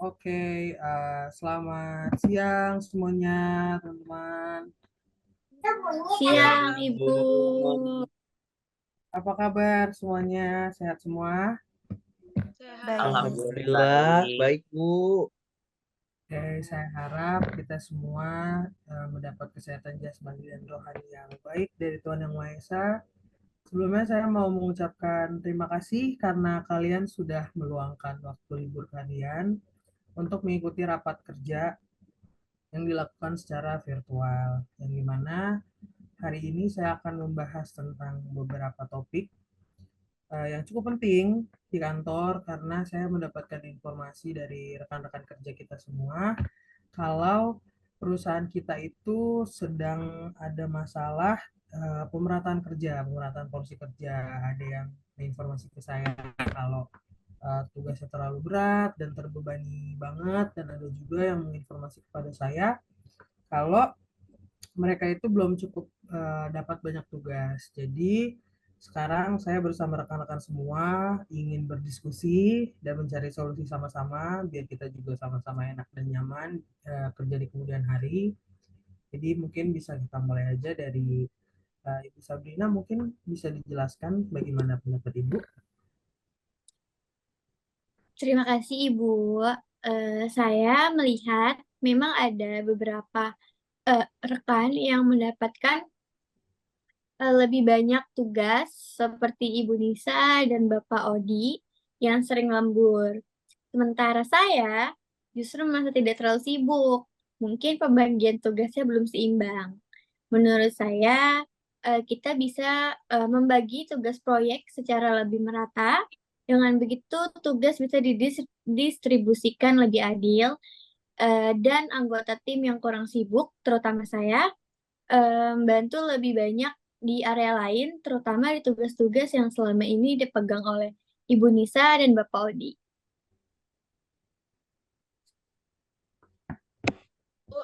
Oke, selamat siang semuanya, teman-teman. Siang, Ibu. Assalamualaikum. Apa kabar semuanya? Sehat semua? Baik. Alhamdulillah, baik Bu. Oke, saya harap kita semua mendapat kesehatan jasmani dan rohani yang baik dari Tuhan Yang Maha Esa. Sebelumnya saya mau mengucapkan terima kasih karena kalian sudah meluangkan waktu libur kalian untuk mengikuti rapat kerja yang dilakukan secara virtual. Yang dimana hari ini saya akan membahas tentang beberapa topik yang cukup penting di kantor karena saya mendapatkan informasi dari rekan-rekan kerja kita semua kalau perusahaan kita itu sedang ada masalah pemerataan kerja, pemerataan porsi kerja. Ada yang informasi ke saya kalau tugasnya terlalu berat dan terbebani banget, dan ada juga yang menginformasi kepada saya kalau mereka itu belum cukup dapat banyak tugas. Jadi sekarang saya bersama rekan-rekan semua ingin berdiskusi dan mencari solusi sama-sama biar kita juga sama-sama enak dan nyaman kerja di kemudian hari. Jadi mungkin bisa kita mulai aja dari Ibu Sabrina, mungkin bisa dijelaskan bagaimana pendapat Ibu. Terima kasih, Ibu. Saya melihat memang ada beberapa rekan yang mendapatkan lebih banyak tugas seperti Ibu Nisa dan Bapak Odi yang sering lembur. Sementara saya justru merasa tidak terlalu sibuk. Mungkin pembagian tugasnya belum seimbang. Menurut saya, kita bisa membagi tugas proyek secara lebih merata. Dengan begitu, tugas bisa didistribusikan lebih adil, dan anggota tim yang kurang sibuk, terutama saya, membantu lebih banyak di area lain, terutama di tugas-tugas yang selama ini dipegang oleh Ibu Nisa dan Bapak Odi.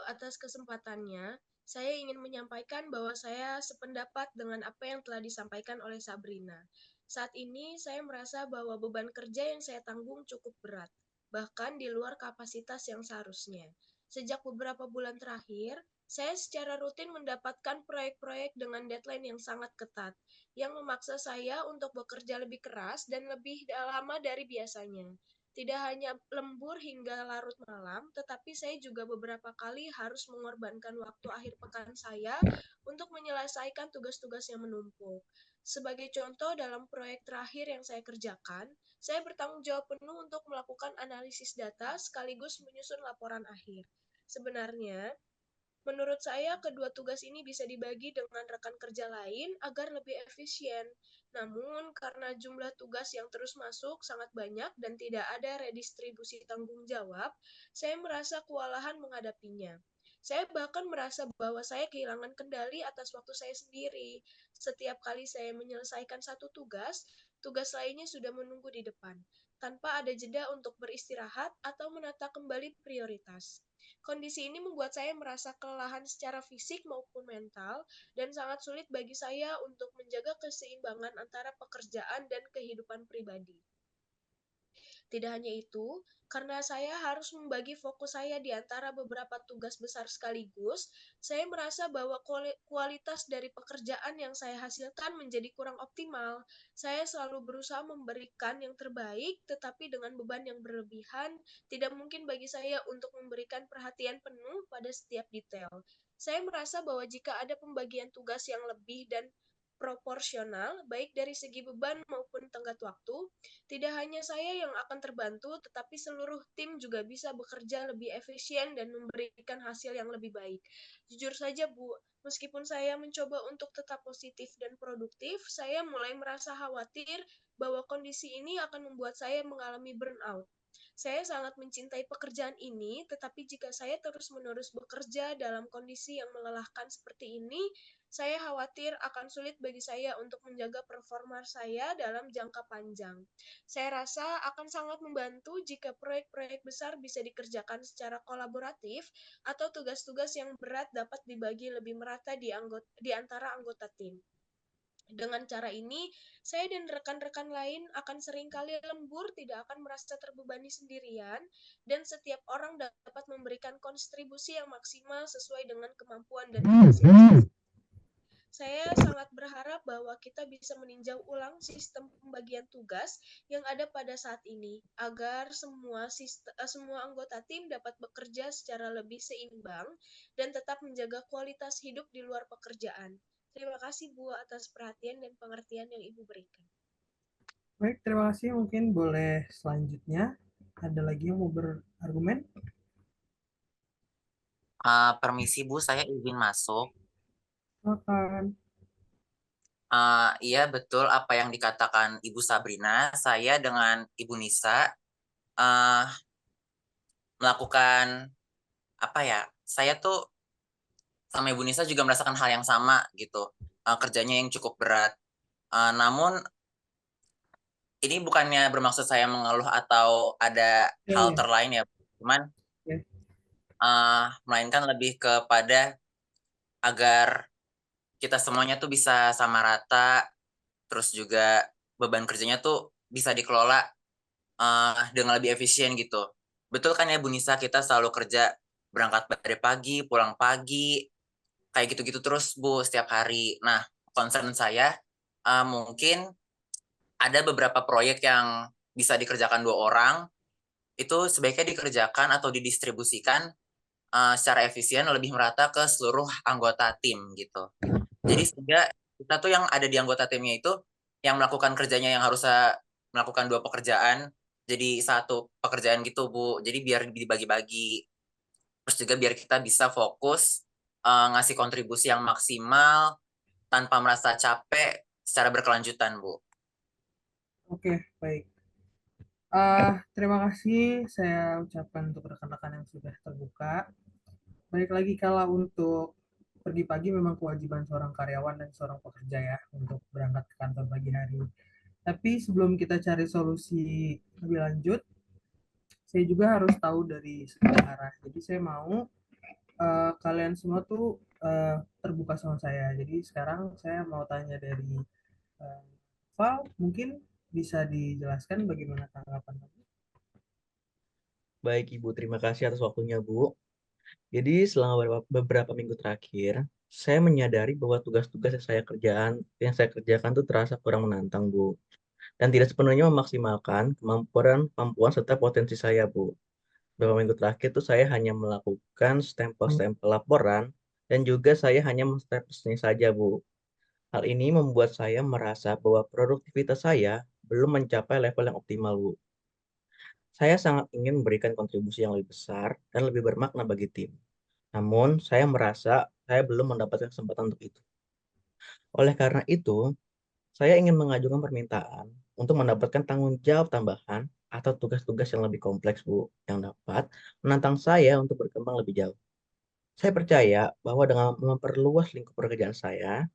Atas kesempatannya, saya ingin menyampaikan bahwa saya sependapat dengan apa yang telah disampaikan oleh Sabrina. Saat ini saya merasa bahwa beban kerja yang saya tanggung cukup berat, bahkan di luar kapasitas yang seharusnya. Sejak beberapa bulan terakhir, saya secara rutin mendapatkan proyek-proyek dengan deadline yang sangat ketat, yang memaksa saya untuk bekerja lebih keras dan lebih lama dari biasanya. Tidak hanya lembur hingga larut malam, tetapi saya juga beberapa kali harus mengorbankan waktu akhir pekan saya untuk menyelesaikan tugas-tugas yang menumpuk. Sebagai contoh, dalam proyek terakhir yang saya kerjakan, saya bertanggung jawab penuh untuk melakukan analisis data sekaligus menyusun laporan akhir. Sebenarnya, menurut saya, kedua tugas ini bisa dibagi dengan rekan kerja lain agar lebih efisien. Namun, karena jumlah tugas yang terus masuk sangat banyak dan tidak ada redistribusi tanggung jawab, saya merasa kewalahan menghadapinya. Saya bahkan merasa bahwa saya kehilangan kendali atas waktu saya sendiri. Setiap kali saya menyelesaikan satu tugas, tugas lainnya sudah menunggu di depan, tanpa ada jeda untuk beristirahat atau menata kembali prioritas. Kondisi ini membuat saya merasa kelelahan secara fisik maupun mental, dan sangat sulit bagi saya untuk menjaga keseimbangan antara pekerjaan dan kehidupan pribadi. Tidak hanya itu, karena saya harus membagi fokus saya di antara beberapa tugas besar sekaligus, saya merasa bahwa kualitas dari pekerjaan yang saya hasilkan menjadi kurang optimal. Saya selalu berusaha memberikan yang terbaik, tetapi dengan beban yang berlebihan, tidak mungkin bagi saya untuk memberikan perhatian penuh pada setiap detail. Saya merasa bahwa jika ada pembagian tugas yang lebih dan proporsional, baik dari segi beban maupun tenggat waktu, tidak hanya saya yang akan terbantu, tetapi seluruh tim juga bisa bekerja lebih efisien dan memberikan hasil yang lebih baik. Jujur saja, Bu, meskipun saya mencoba untuk tetap positif dan produktif, saya mulai merasa khawatir bahwa kondisi ini akan membuat saya mengalami burnout. Saya sangat mencintai pekerjaan ini, tetapi jika saya terus-menerus bekerja dalam kondisi yang melelahkan seperti ini, saya khawatir akan sulit bagi saya untuk menjaga performa saya dalam jangka panjang. Saya rasa akan sangat membantu jika proyek-proyek besar bisa dikerjakan secara kolaboratif atau tugas-tugas yang berat dapat dibagi lebih merata di antara anggota tim. Dengan cara ini, saya dan rekan-rekan lain akan seringkali lembur, tidak akan merasa terbebani sendirian, dan setiap orang dapat memberikan kontribusi yang maksimal sesuai dengan kemampuan dan kapasitas. Saya sangat berharap bahwa kita bisa meninjau ulang sistem pembagian tugas yang ada pada saat ini, agar semua anggota tim dapat bekerja secara lebih seimbang dan tetap menjaga kualitas hidup di luar pekerjaan. Terima kasih Bu atas perhatian dan pengertian yang Ibu berikan. Baik, terima kasih. Mungkin boleh selanjutnya. Ada lagi yang mau berargumen? Permisi Bu, saya izin masuk. Silakan. Iya betul apa yang dikatakan Ibu Sabrina. Saya dengan Ibu Nisa uh, melakukan apa ya? Saya tuh sama Ibu Nisa juga merasakan hal yang sama gitu. Kerjanya yang cukup berat. Namun ini bukannya bermaksud saya mengeluh atau ada Ya, hal ya, terlain ya, cuman ya. melainkan lebih kepada agar kita semuanya tuh bisa sama rata, terus juga beban kerjanya tuh bisa dikelola dengan lebih efisien gitu. Betul kan ya Bu Nisa, kita selalu kerja berangkat dari pagi, pulang pagi, kayak gitu-gitu terus Bu setiap hari. Nah, concern saya mungkin ada beberapa proyek yang bisa dikerjakan 2 orang, itu sebaiknya dikerjakan atau didistribusikan secara efisien lebih merata ke seluruh anggota tim gitu. Jadi sehingga kita tuh yang ada di anggota timnya itu yang melakukan kerjanya yang harusnya melakukan 2 pekerjaan jadi satu pekerjaan gitu Bu. Jadi biar dibagi-bagi. Terus juga biar kita bisa fokus ngasih kontribusi yang maksimal tanpa merasa capek secara berkelanjutan Bu. Oke, baik. Terima kasih saya ucapkan untuk rekan-rekan yang sudah terbuka. Baik lagi kalau untuk pergi pagi memang kewajiban seorang karyawan dan seorang pekerja ya untuk berangkat ke kantor pagi hari. Tapi sebelum kita cari solusi lebih lanjut, saya juga harus tahu dari segala arah. Jadi saya mau kalian semua tuh terbuka sama saya. Jadi sekarang saya mau tanya dari Val, mungkin bisa dijelaskan bagaimana tanggapan kamu? Baik Ibu, terima kasih atas waktunya Bu. Jadi selama beberapa minggu terakhir, saya menyadari bahwa tugas-tugas yang saya kerjakan tuh terasa kurang menantang Bu, dan tidak sepenuhnya memaksimalkan kemampuan serta potensi saya Bu. Beberapa minggu terakhir tuh saya hanya melakukan stempel-stempel laporan dan juga saya hanya menstempelnya saja Bu. Hal ini membuat saya merasa bahwa produktivitas saya belum mencapai level yang optimal Bu. Saya sangat ingin memberikan kontribusi yang lebih besar dan lebih bermakna bagi tim. Namun, saya merasa saya belum mendapatkan kesempatan untuk itu. Oleh karena itu, saya ingin mengajukan permintaan untuk mendapatkan tanggung jawab tambahan atau tugas-tugas yang lebih kompleks, Bu, yang dapat menantang saya untuk berkembang lebih jauh. Saya percaya bahwa dengan memperluas lingkup pekerjaan saya,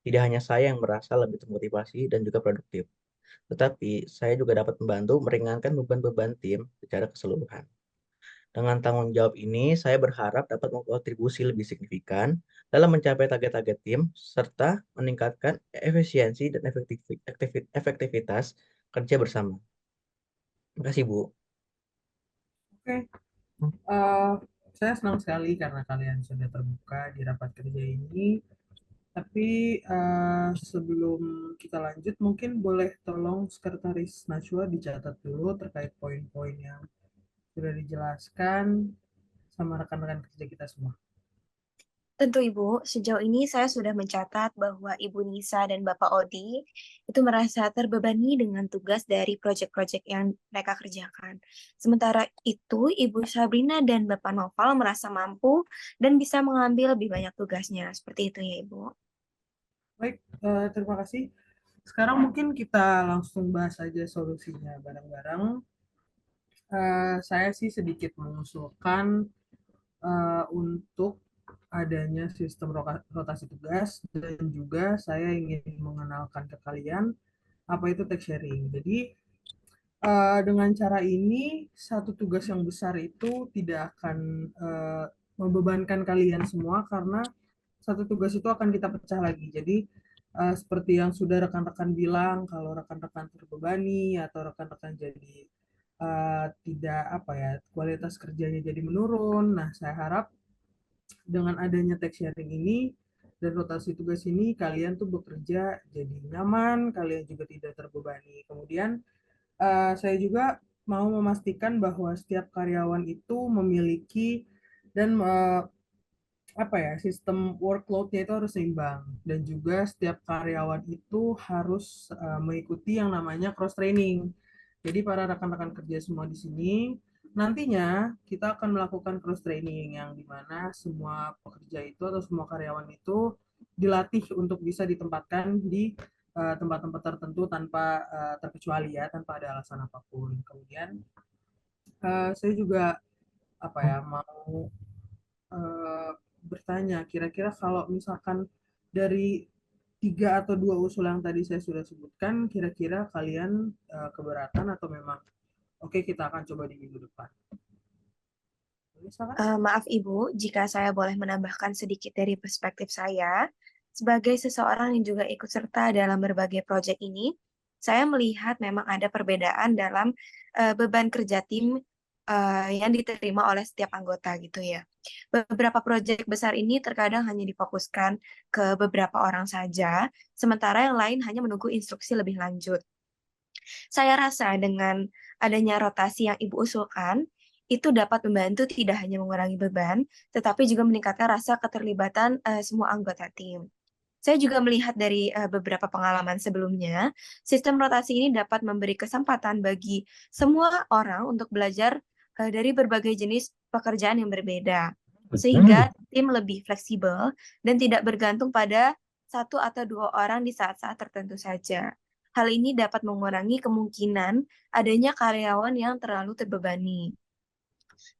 tidak hanya saya yang merasa lebih termotivasi dan juga produktif, tetapi saya juga dapat membantu meringankan beban-beban tim secara keseluruhan. Dengan tanggung jawab ini, saya berharap dapat berkontribusi lebih signifikan dalam mencapai target-target tim, serta meningkatkan efisiensi dan efektivitas kerja bersama. Terima kasih, Bu. Oke, uh, saya senang sekali karena kalian sudah terbuka di rapat kerja ini. Tapi sebelum kita lanjut, mungkin boleh tolong Sekretaris Najwa dicatat dulu terkait poin-poin yang sudah dijelaskan sama rekan-rekan kerja kita semua. Tentu Ibu, sejauh ini saya sudah mencatat bahwa Ibu Nisa dan Bapak Odi itu merasa terbebani dengan tugas dari proyek-proyek yang mereka kerjakan. Sementara itu, Ibu Sabrina dan Bapak Noval merasa mampu dan bisa mengambil lebih banyak tugasnya. Seperti itu ya Ibu. Baik, terima kasih. Sekarang mungkin kita langsung bahas aja solusinya bareng-bareng. Saya sih sedikit mengusulkan untuk adanya sistem rotasi tugas dan juga saya ingin mengenalkan ke kalian apa itu tech sharing. Jadi dengan cara ini satu tugas yang besar itu tidak akan membebankan kalian semua karena satu tugas itu akan kita pecah lagi. Jadi seperti yang sudah rekan-rekan bilang, kalau rekan-rekan terbebani atau rekan-rekan jadi tidak apa ya, kualitas kerjanya jadi menurun. Nah, saya harap dengan adanya tech sharing ini dan rotasi tugas ini kalian tuh bekerja jadi nyaman, kalian juga tidak terbebani. Kemudian saya juga mau memastikan bahwa setiap karyawan itu memiliki dan apa ya, sistem workload-nya itu harus seimbang, dan juga setiap karyawan itu harus mengikuti yang namanya cross training. Jadi para rekan-rekan kerja semua di sini nantinya kita akan melakukan cross training yang dimana semua pekerja itu atau semua karyawan itu dilatih untuk bisa ditempatkan di tempat-tempat tertentu tanpa terkecuali ya, tanpa ada alasan apapun. Kemudian saya juga apa ya, mau eh, bertanya, kira-kira kalau misalkan dari 3 atau 2 usul yang tadi saya sudah sebutkan, kira-kira kalian keberatan atau memang oke, kita akan coba di minggu depan? Misalkan? Maaf Ibu, jika saya boleh menambahkan sedikit dari perspektif saya, sebagai seseorang yang juga ikut serta dalam berbagai proyek ini, saya melihat memang ada perbedaan dalam beban kerja tim yang diterima oleh setiap anggota gitu ya. Beberapa proyek besar ini terkadang hanya difokuskan ke beberapa orang saja, sementara yang lain hanya menunggu instruksi lebih lanjut. Saya rasa dengan adanya rotasi yang Ibu usulkan, itu dapat membantu tidak hanya mengurangi beban, tetapi juga meningkatkan rasa keterlibatan semua anggota tim. Saya juga melihat dari beberapa pengalaman sebelumnya, sistem rotasi ini dapat memberi kesempatan bagi semua orang untuk belajar dari berbagai jenis pekerjaan yang berbeda, sehingga tim lebih fleksibel dan tidak bergantung pada 1 atau 2 orang di saat-saat tertentu saja. Hal ini dapat mengurangi kemungkinan adanya karyawan yang terlalu terbebani.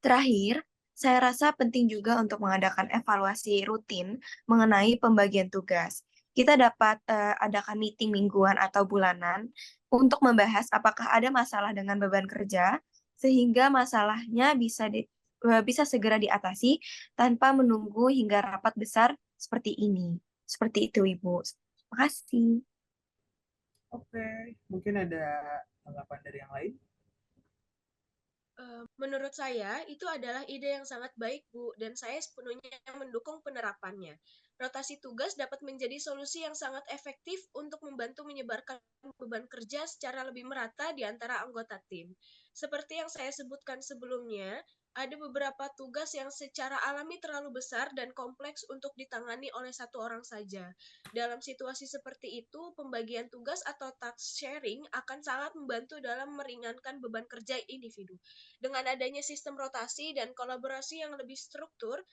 Terakhir, saya rasa penting juga untuk mengadakan evaluasi rutin mengenai pembagian tugas. Kita dapat adakan meeting mingguan atau bulanan untuk membahas apakah ada masalah dengan beban kerja, sehingga masalahnya bisa segera diatasi tanpa menunggu hingga rapat besar seperti ini. Seperti itu, Ibu. Terima kasih. Oke, mungkin ada tanggapan dari yang lain? Menurut saya, itu adalah ide yang sangat baik, Bu, dan saya sepenuhnya mendukung penerapannya. Rotasi tugas dapat menjadi solusi yang sangat efektif untuk membantu menyebarkan beban kerja secara lebih merata di antara anggota tim. Seperti yang saya sebutkan sebelumnya, ada beberapa tugas yang secara alami terlalu besar dan kompleks untuk ditangani oleh satu orang saja. Dalam situasi seperti itu, pembagian tugas atau task sharing akan sangat membantu dalam meringankan beban kerja individu. Dengan adanya sistem rotasi dan kolaborasi yang lebih struktur,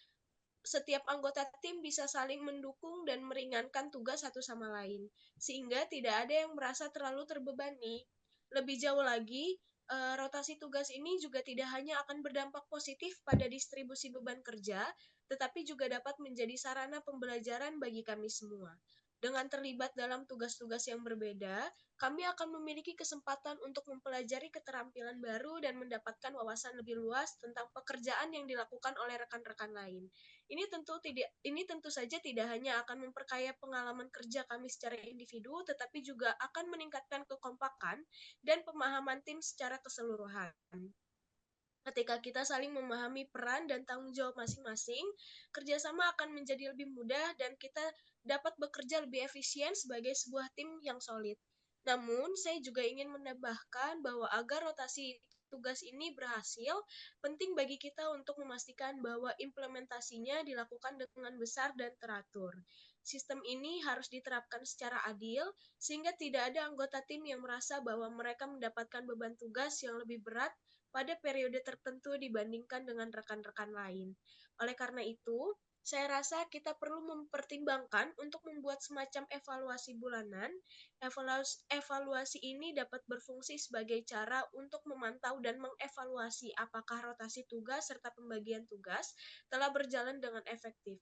setiap anggota tim bisa saling mendukung dan meringankan tugas satu sama lain, sehingga tidak ada yang merasa terlalu terbebani. Lebih jauh lagi, rotasi tugas ini juga tidak hanya akan berdampak positif pada distribusi beban kerja, tetapi juga dapat menjadi sarana pembelajaran bagi kami semua. Dengan terlibat dalam tugas-tugas yang berbeda, kami akan memiliki kesempatan untuk mempelajari keterampilan baru dan mendapatkan wawasan lebih luas tentang pekerjaan yang dilakukan oleh rekan-rekan lain. Ini tentu saja tidak hanya akan memperkaya pengalaman kerja kami secara individu, tetapi juga akan meningkatkan kekompakan dan pemahaman tim secara keseluruhan. Ketika kita saling memahami peran dan tanggung jawab masing-masing, kerjasama akan menjadi lebih mudah dan kita dapat bekerja lebih efisien sebagai sebuah tim yang solid. Namun, saya juga ingin menambahkan bahwa agar rotasi tugas ini berhasil, penting bagi kita untuk memastikan bahwa implementasinya dilakukan dengan besar dan teratur. Sistem ini harus diterapkan secara adil, sehingga tidak ada anggota tim yang merasa bahwa mereka mendapatkan beban tugas yang lebih berat pada periode tertentu dibandingkan dengan rekan-rekan lain. Oleh karena itu, saya rasa kita perlu mempertimbangkan untuk membuat semacam evaluasi bulanan. Evaluasi ini dapat berfungsi sebagai cara untuk memantau dan mengevaluasi apakah rotasi tugas serta pembagian tugas telah berjalan dengan efektif.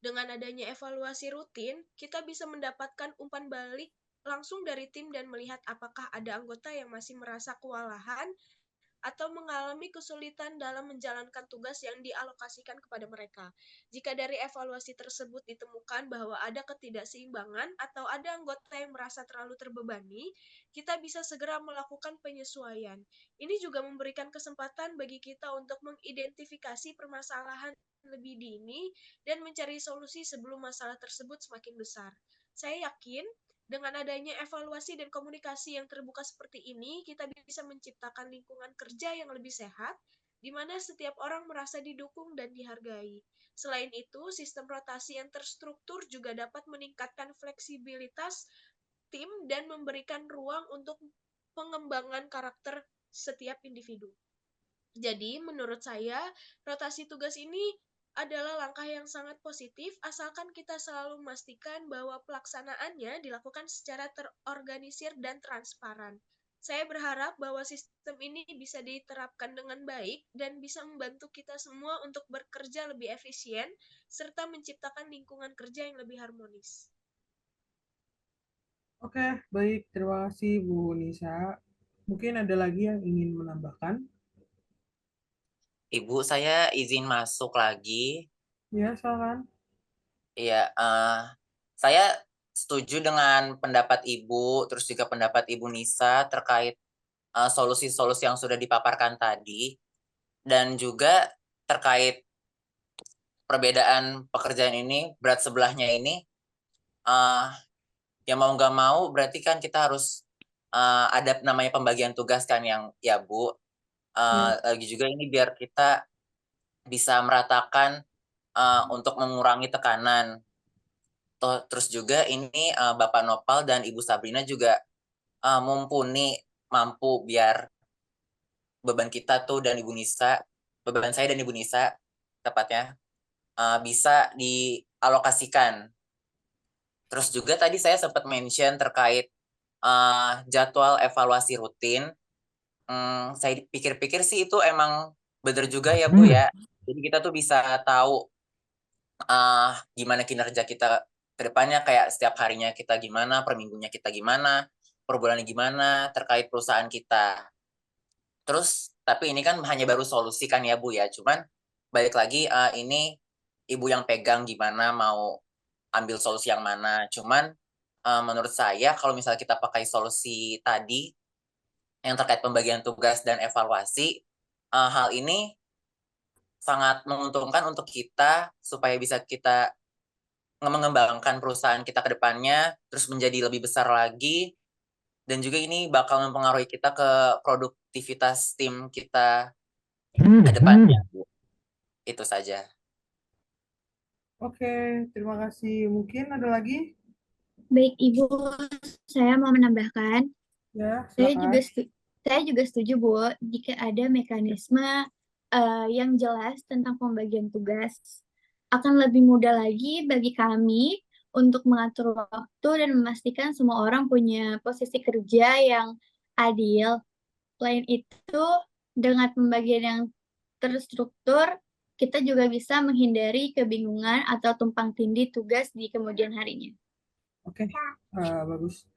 Dengan adanya evaluasi rutin, kita bisa mendapatkan umpan balik langsung dari tim dan melihat apakah ada anggota yang masih merasa kewalahan atau mengalami kesulitan dalam menjalankan tugas yang dialokasikan kepada mereka. Jika dari evaluasi tersebut ditemukan bahwa ada ketidakseimbangan atau ada anggota yang merasa terlalu terbebani, kita bisa segera melakukan penyesuaian. Ini juga memberikan kesempatan bagi kita untuk mengidentifikasi permasalahan lebih dini dan mencari solusi sebelum masalah tersebut semakin besar. Saya yakin dengan adanya evaluasi dan komunikasi yang terbuka seperti ini, kita bisa menciptakan lingkungan kerja yang lebih sehat, di mana setiap orang merasa didukung dan dihargai. Selain itu, sistem rotasi yang terstruktur juga dapat meningkatkan fleksibilitas tim dan memberikan ruang untuk pengembangan karakter setiap individu. Jadi, menurut saya, rotasi tugas ini adalah langkah yang sangat positif, asalkan kita selalu memastikan bahwa pelaksanaannya dilakukan secara terorganisir dan transparan. Saya berharap bahwa sistem ini bisa diterapkan dengan baik dan bisa membantu kita semua untuk bekerja lebih efisien, serta menciptakan lingkungan kerja yang lebih harmonis. Oke, baik. Terima kasih Bu Nisa. Mungkin ada lagi yang ingin menambahkan? Ibu, saya izin masuk lagi. Ya, silakan. Iya, saya setuju dengan pendapat Ibu, terus juga pendapat Ibu Nisa terkait solusi-solusi yang sudah dipaparkan tadi, dan juga terkait perbedaan pekerjaan ini, berat sebelahnya ini, ya mau nggak mau berarti kan kita harus ada namanya pembagian tugas kan yang ya Bu. Lagi juga ini biar kita bisa meratakan untuk mengurangi tekanan. Terus juga ini Bapak Nopal dan Ibu Sabrina juga mumpuni, mampu biar beban kita tuh dan Ibu Nisa, beban saya dan Ibu Nisa tepatnya bisa dialokasikan. Terus juga tadi saya sempat mention terkait jadwal evaluasi rutin. Saya pikir-pikir sih itu emang bener juga ya Bu ya. Jadi kita tuh bisa tahu gimana kinerja kita ke depannya, kayak setiap harinya kita gimana, per minggunya kita gimana, per bulannya gimana, terkait perusahaan kita. Terus, tapi ini kan hanya baru solusi kan ya Bu ya, cuman balik lagi ini Ibu yang pegang gimana mau ambil solusi yang mana. Cuman menurut saya kalau misalnya kita pakai solusi tadi yang terkait pembagian tugas dan evaluasi, hal ini sangat menguntungkan untuk kita supaya bisa kita mengembangkan perusahaan kita ke depannya, terus menjadi lebih besar lagi, dan juga ini bakal mempengaruhi kita ke produktivitas tim kita ke depannya. Itu saja. Oke, terima kasih. Mungkin ada lagi? Baik, Ibu, saya mau menambahkan. Ya, Saya silakan. juga setuju, Bu, jika ada mekanisme yang jelas tentang pembagian tugas. Akan lebih mudah lagi bagi kami untuk mengatur waktu dan memastikan semua orang punya posisi kerja yang adil. Selain itu, dengan pembagian yang terstruktur, kita juga bisa menghindari kebingungan atau tumpang tindih tugas di kemudian harinya. Oke, bagus.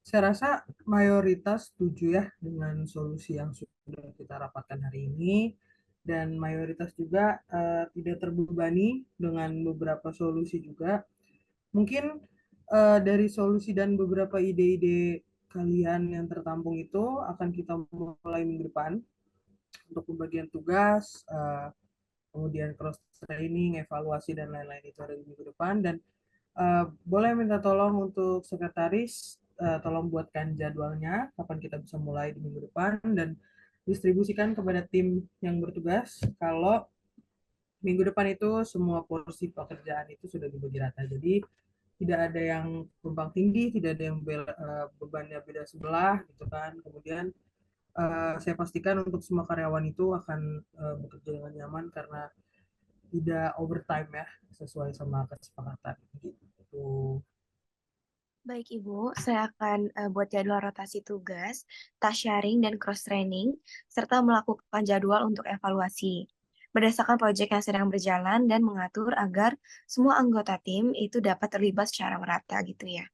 Saya rasa mayoritas setuju ya dengan solusi yang sudah kita rapatkan hari ini, dan mayoritas juga tidak terbebani dengan beberapa solusi juga. Mungkin dari solusi dan beberapa ide-ide kalian yang tertampung itu akan kita mulai minggu depan untuk pembagian tugas, kemudian cross training, evaluasi dan lain-lain itu ada di minggu depan. Dan boleh minta tolong untuk sekretaris, tolong buatkan jadwalnya kapan kita bisa mulai di minggu depan dan distribusikan kepada tim yang bertugas kalau minggu depan itu semua porsi pekerjaan itu sudah dibagi rata. Jadi tidak ada yang tumpang tindih, tidak ada yang bebannya beda sebelah gitu kan. Kemudian saya pastikan untuk semua karyawan itu akan bekerja dengan nyaman karena tidak overtime ya, sesuai sama kesepakatan gitu. Baik, Ibu, saya akan buat jadwal rotasi tugas, task sharing, dan cross-training, serta melakukan jadwal untuk evaluasi. Berdasarkan proyek yang sedang berjalan dan mengatur agar semua anggota tim itu dapat terlibat secara merata gitu ya.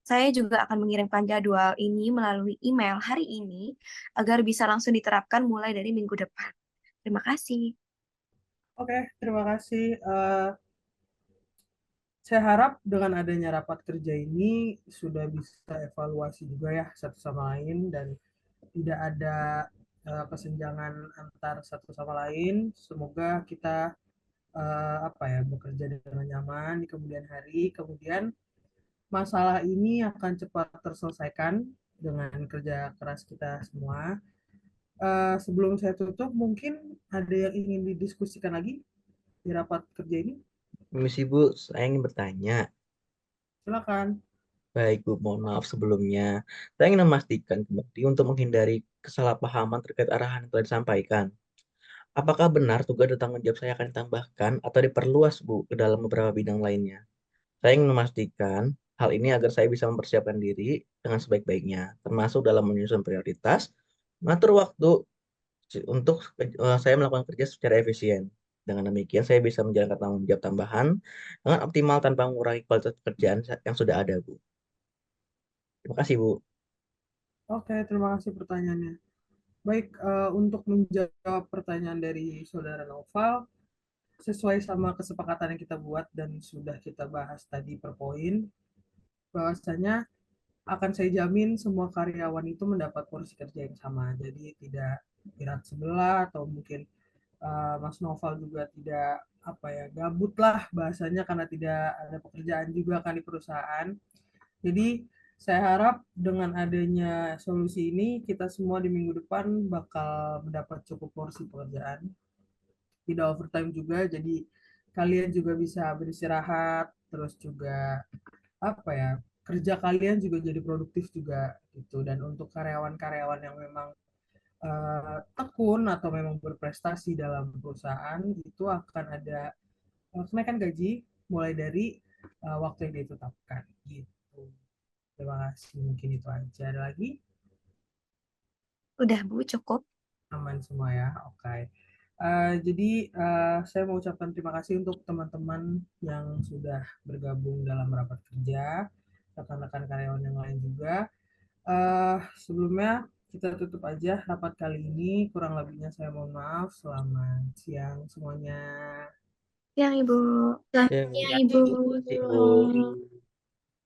Saya juga akan mengirimkan jadwal ini melalui email hari ini agar bisa langsung diterapkan mulai dari minggu depan. Terima kasih. Oke, terima kasih. Saya harap dengan adanya rapat kerja ini sudah bisa evaluasi juga ya satu sama lain dan tidak ada kesenjangan antar satu sama lain. Semoga kita bekerja dengan nyaman di kemudian hari. Kemudian masalah ini akan cepat terselesaikan dengan kerja keras kita semua. Sebelum saya tutup, mungkin ada yang ingin didiskusikan lagi di rapat kerja ini? Permisi Bu, saya ingin bertanya. Silakan. Baik Bu, mohon maaf sebelumnya. Saya ingin memastikan kembali untuk menghindari kesalahpahaman terkait arahan yang telah disampaikan. Apakah benar tugas dan tanggung jawab saya akan ditambahkan atau diperluas Bu ke dalam beberapa bidang lainnya? Saya ingin memastikan hal ini agar saya bisa mempersiapkan diri dengan sebaik-baiknya, termasuk dalam menyusun prioritas, mengatur waktu untuk saya melakukan kerja secara efisien. Dengan demikian, saya bisa menjalankan tanggung jawab tambahan dengan optimal tanpa mengurangi kualitas pekerjaan yang sudah ada, Bu. Terima kasih, Bu. Oke, terima kasih pertanyaannya. Baik, untuk menjawab pertanyaan dari Saudara Noval, sesuai sama kesepakatan yang kita buat dan sudah kita bahas tadi per poin, bahwasanya akan saya jamin semua karyawan itu mendapat porsi kerja yang sama. Jadi tidak pihak sebelah atau mungkin Mas Noval juga tidak gabut lah bahasanya karena tidak ada pekerjaan juga kan di perusahaan. Jadi saya harap dengan adanya solusi ini kita semua di minggu depan bakal mendapat cukup porsi pekerjaan, tidak overtime juga, jadi kalian juga bisa beristirahat, terus juga kerja kalian juga jadi produktif juga gitu. Dan untuk karyawan-karyawan yang memang tekun atau memang berprestasi dalam perusahaan itu akan ada kenaikan gaji mulai dari waktu yang ditetapkan gitu. Terima kasih, mungkin itu aja. Ada lagi? Udah Bu, cukup. Aman semua ya, oke. Jadi saya mau ucapkan terima kasih untuk teman-teman yang sudah bergabung dalam rapat kerja, rekan-rekan karyawan yang lain juga. Sebelumnya kita tutup aja rapat kali ini. Kurang lebihnya saya mohon maaf. Selamat siang semuanya. Siang Ibu. Selamat Ya, siang, terima Ibu. kasih, Bu.